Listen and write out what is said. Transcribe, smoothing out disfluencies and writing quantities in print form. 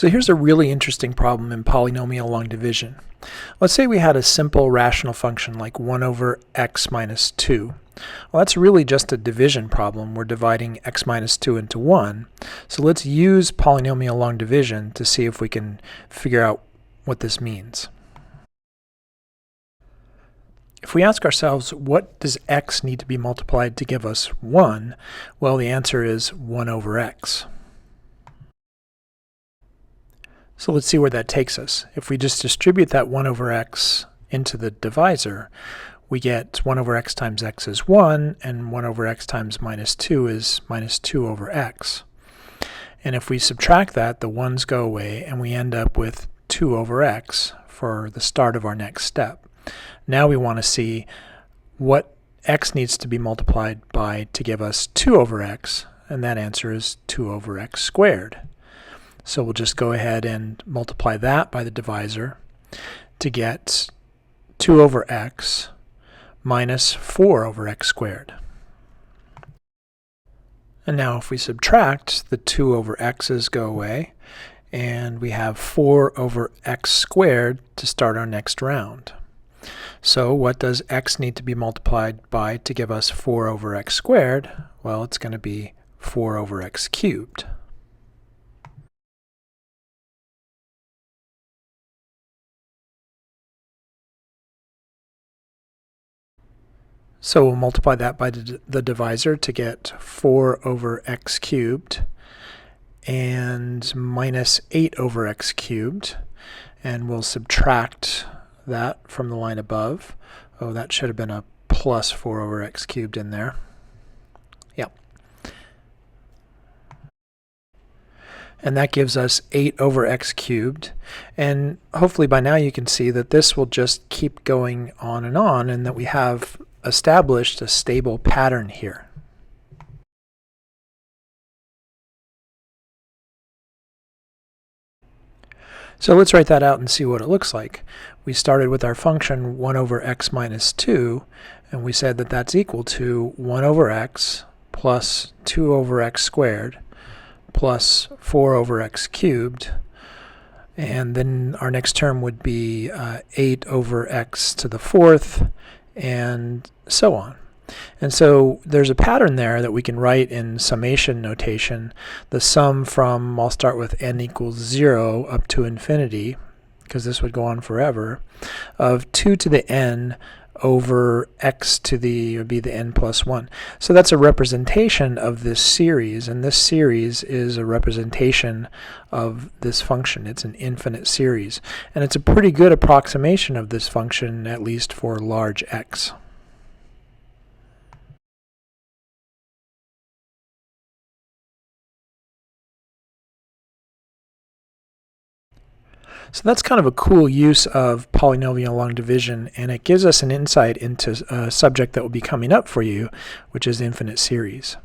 So here's a really interesting problem in polynomial long division. Let's say we had a simple rational function like 1 over x minus 2. Well, that's really just a division problem. We're dividing x minus 2 into 1. So let's use polynomial long division to see if we can figure out what this means. If we ask ourselves, what does x need to be multiplied to give us 1? Well, the answer is 1 over x. So let's see where that takes us. If we just distribute that 1 over x into the divisor, we get 1 over x times x is 1, and 1 over x times minus 2 is minus 2 over x. And if we subtract that, the 1's go away, and we end up with 2 over x for the start of our next step. Now we want to see what x needs to be multiplied by to give us 2 over x, and that answer is 2 over x squared. So we'll just go ahead and multiply that by the divisor to get 2 over x minus 4 over x squared. And now if we subtract, the 2 over x's go away, and we have 4 over x squared to start our next round. So what does x need to be multiplied by to give us 4 over x squared? Well, it's going to be 4 over x cubed. So we'll multiply that by the divisor to get 4 over x cubed and minus 8 over x cubed. And we'll subtract that from the line above. Oh, that should have been a plus 4 over x cubed in there. Yep. And that gives us 8 over x cubed. And hopefully by now you can see that this will just keep going on, and that we have established a stable pattern here. So let's write that out and see what it looks like. We started with our function 1 over x minus 2, and we said that that's equal to 1 over x plus 2 over x squared plus 4 over x cubed. And then our next term would be 8 over x to the 4th, and so on. And so there's a pattern there that we can write in summation notation. The sum from, I'll start with n equals 0 up to infinity, because this would go on forever, of 2 to the n over x to the, would be the n plus 1. So that's a representation of this series, and this series is a representation of this function. It's an infinite series, and it's a pretty good approximation of this function, at least for large x. So that's kind of a cool use of polynomial long division, and it gives us an insight into a subject that will be coming up for you, which is infinite series.